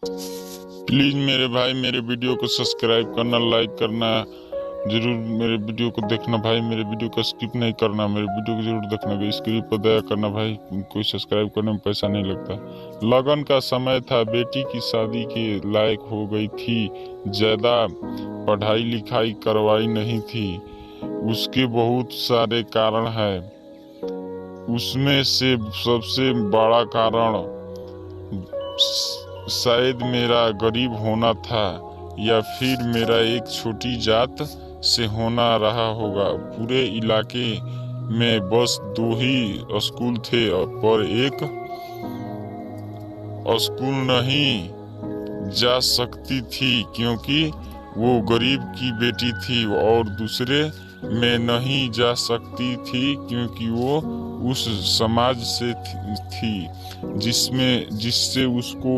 Please मेरे भाई मेरे वीडियो को सब्सक्राइब करना, लाइक करना, जरूर मेरे वीडियो को देखना भाई। मेरे वीडियो को स्किप नहीं करना, मेरे वीडियो को जरूर देखना। स्क्रीन पर दया करना भाई, कोई सब्सक्राइब करने में पैसा नहीं लगता। लगन का समय था, बेटी की शादी के लायक हो गई थी, ज़्यादा पढ़ाई लिखाई करवाई नहीं थी। उसके बहुत सारे कारण हैं, उसमें से सबसे बड़ा कारण शायद मेरा गरीब होना था, या फिर मेरा एक छोटी जात से होना रहा होगा। पूरे इलाके में बस 2 ही स्कूल थे, पर एक स्कूल नहीं जा सकती थी क्योंकि वो गरीब की बेटी थी, और दूसरे में नहीं जा सकती थी क्योंकि वो उस समाज से थी जिससे उसको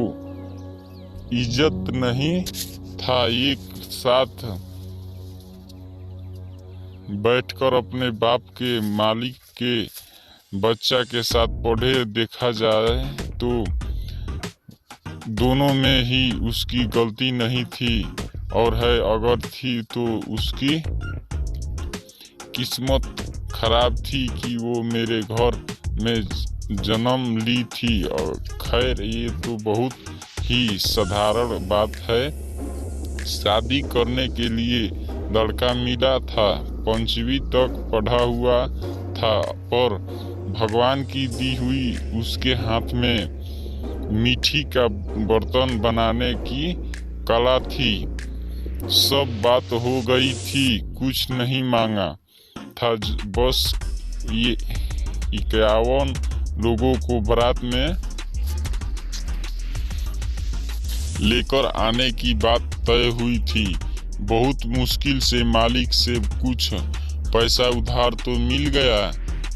इज्जत नहीं था। एक साथ बैठकर अपने बाप के मालिक के बच्चा के साथ पढ़े, देखा जाए तो दोनों में ही उसकी गलती नहीं थी, और है अगर थी तो उसकी किस्मत खराब थी कि वो मेरे घर में जन्म ली थी। और खैर ये तो बहुत ही साधारण बात है। शादी करने के लिए लड़का मिला था, 5वीं तक पढ़ा हुआ था, पर भगवान की दी हुई उसके हाथ में मीठी का बर्तन बनाने की कला थी। सब बात हो गई थी, कुछ नहीं मांगा था, बस ये 51 लोगों को बारात में लेकर आने की बात तय हुई थी। बहुत मुश्किल से मालिक से कुछ पैसा उधार तो मिल गया,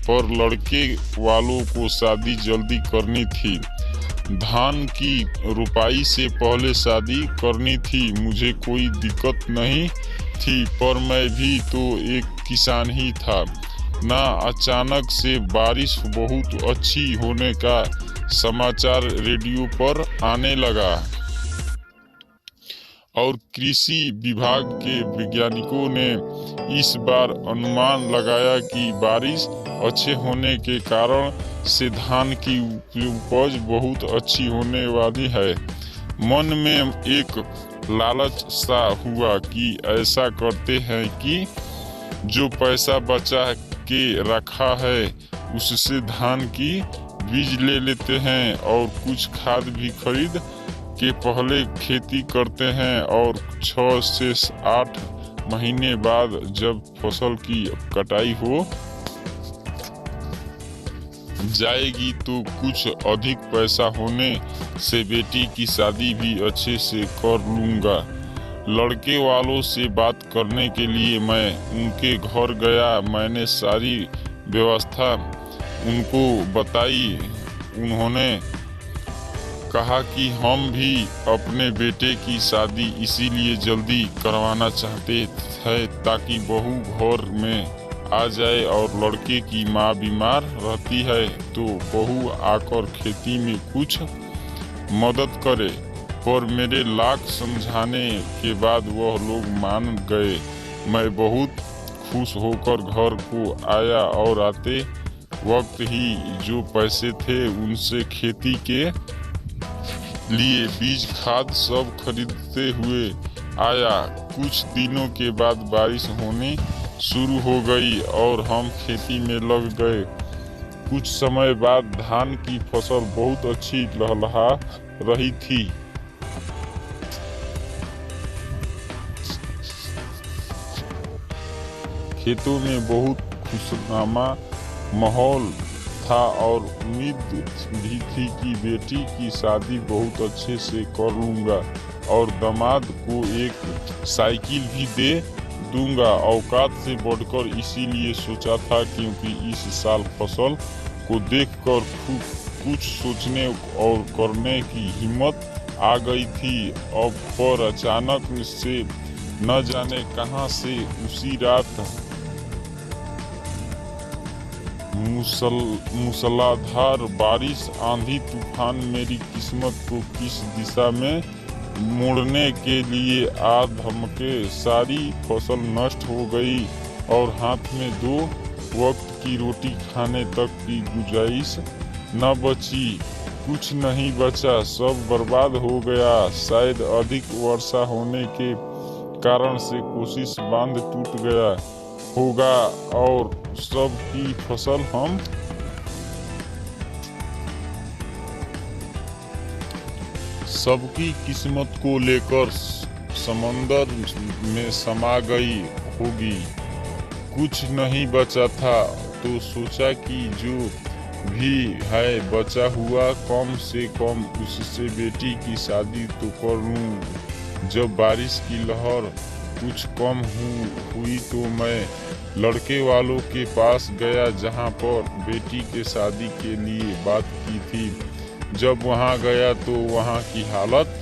पर लड़के वालों को शादी जल्दी करनी थी। धान की रुपाई से पहले शादी करनी थी। मुझे कोई दिक्कत नहीं थी, पर मैं भी तो एक किसान ही था ना। अचानक से बारिश बहुत अच्छी होने का समाचार रेडियो पर आने लगा, और कृषि विभाग के वैज्ञानिकों ने इस बार अनुमान लगाया कि बारिश अच्छे होने के कारण से धान की उपज बहुत अच्छी होने वाली है। मन में एक लालच सा हुआ कि ऐसा करते हैं कि जो पैसा बचा के रखा है उससे धान की बीज ले लेते हैं, और कुछ खाद भी खरीद के पहले खेती करते हैं, और 6 से 8 महीने बाद जब फसल की कटाई हो जाएगी तो कुछ अधिक पैसा होने से बेटी की शादी भी अच्छे से कर लूँगा। लड़के वालों से बात करने के लिए मैं उनके घर गया। मैंने सारी व्यवस्था उनको बताई। उन्होंने कहा कि हम भी अपने बेटे की शादी इसीलिए जल्दी करवाना चाहते हैं ताकि बहू घर में आ जाए, और लड़के की माँ बीमार रहती है तो बहू आकर खेती में कुछ मदद करे। पर मेरे लाख समझाने के बाद वह लोग मान गए। मैं बहुत खुश होकर घर को आया, और आते वक्त ही जो पैसे थे उनसे खेती के लिए बीज खाद सब खरीदते हुए आया। कुछ दिनों के बाद बारिश होनी शुरू हो गई और हम खेती में लग गए। कुछ समय बाद धान की फसल बहुत अच्छी लहलहा रही थी। खेतों में बहुत खुशनुमा माहौल था, और उम्मीद भी थी कि बेटी की शादी बहुत अच्छे से कर लूँगा, और दामाद को एक साइकिल भी दे दूंगा। औकात से बढ़कर इसीलिए सोचा था क्योंकि इस साल फसल को देखकर कुछ सोचने और करने की हिम्मत आ गई थी। अब पर अचानक से न जाने कहां से उसी रात मूसलाधार बारिश, आंधी तूफान मेरी किस्मत को किस दिशा में मोड़ने के लिए आ धमके। सारी फसल नष्ट हो गई और हाथ में 2 वक्त की रोटी खाने तक की गुंजाइश न बची। कुछ नहीं बचा, सब बर्बाद हो गया। शायद अधिक वर्षा होने के कारण से कोशिश बांध टूट गया होगा और सबकी फसल हम सबकी किस्मत को लेकर समंदर में समा गई होगी। कुछ नहीं बचा था तो सोचा कि जो भी है बचा हुआ कम से कम उससे बेटी की शादी तो कर लूं। जब बारिश की लहर कुछ कम हुई तो मैं लड़के वालों के पास गया जहां पर बेटी के शादी के लिए बात की थी। जब वहां गया तो वहां की हालत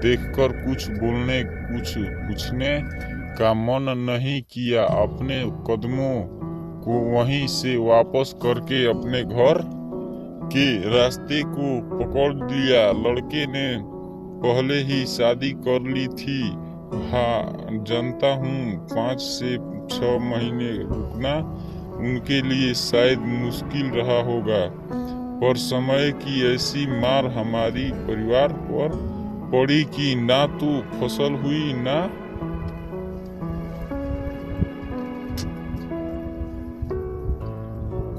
देखकर कुछ बोलने कुछ पूछने का मन नहीं किया। अपने कदमों को वहीं से वापस करके अपने घर के रास्ते को पकड़ लिया। लड़के ने पहले ही शादी कर ली थी। हाँ जानता हूँ 5 से 6 महीने रुकना उनके लिए शायद मुश्किल रहा होगा, पर समय की ऐसी मार हमारी परिवार पर पड़ी कि ना तो फसल हुई ना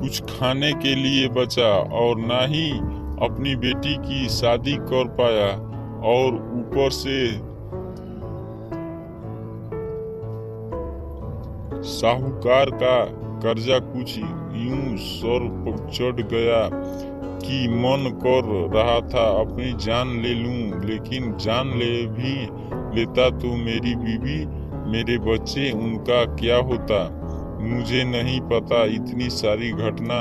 कुछ खाने के लिए बचा और ना ही अपनी बेटी की शादी कर पाया। और ऊपर से साहूकार का कर्जा कुछ यूं सर पर चढ़ गया कि मन कर रहा था अपनी जान ले लूं, लेकिन जान ले भी लेता तो मेरी बीवी मेरे बच्चे उनका क्या होता। मुझे नहीं पता इतनी सारी घटना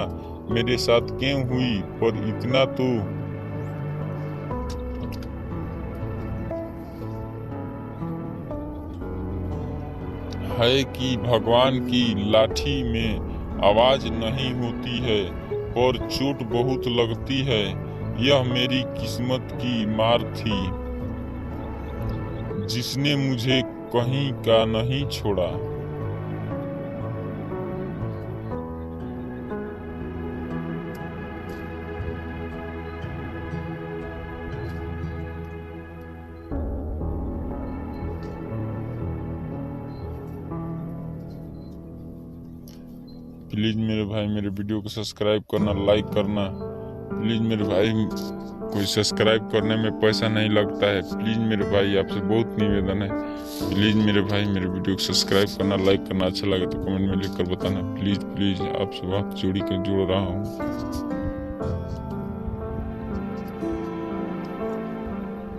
मेरे साथ क्यों हुई, पर इतना तो है कि भगवान की लाठी में आवाज नहीं होती है पर चोट बहुत लगती है। यह मेरी किस्मत की मार थी जिसने मुझे कहीं का नहीं छोड़ा। प्लीज़ मेरे भाई मेरे वीडियो को सब्सक्राइब करना, लाइक करना। प्लीज़ मेरे भाई, कोई सब्सक्राइब करने में पैसा नहीं लगता है। प्लीज़ मेरे भाई आपसे बहुत निवेदन है, प्लीज़ मेरे भाई मेरे वीडियो को सब्सक्राइब करना, लाइक करना। अच्छा लगे तो कमेंट में लिख कर बताना। प्लीज़ प्लीज़ आपसे बात जोड़ रहा हूँ।